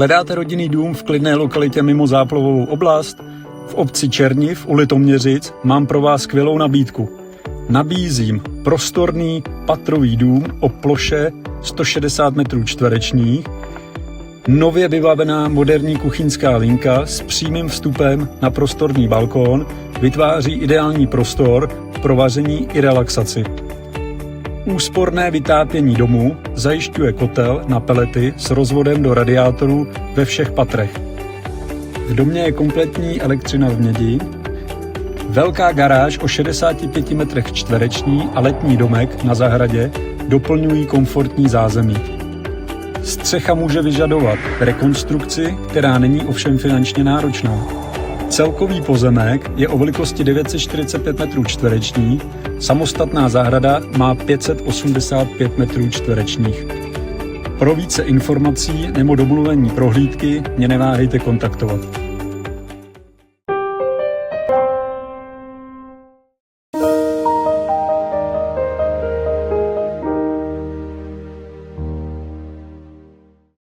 Hledáte rodinný dům v klidné lokalitě mimo záplavovou oblast? V obci Černiv u Litoměřic mám pro vás skvělou nabídku. Nabízím prostorný patrový dům o ploše 160 m2, nově vybavená moderní kuchyňská linka s přímým vstupem na prostorný balkón vytváří ideální prostor pro vaření i relaxaci. Úsporné vytápění domu zajišťuje kotel na pelety s rozvodem do radiátorů ve všech patrech. V domě je kompletní elektřina v mědi, velká garáž o 65 m2 a letní domek na zahradě doplňují komfortní zázemí. Střecha může vyžadovat rekonstrukci, která není ovšem finančně náročná. Celkový pozemek je o velikosti 945 m2, samostatná zahrada má 585 m2. Pro více informací nebo domluvení prohlídky mě neváhejte kontaktovat.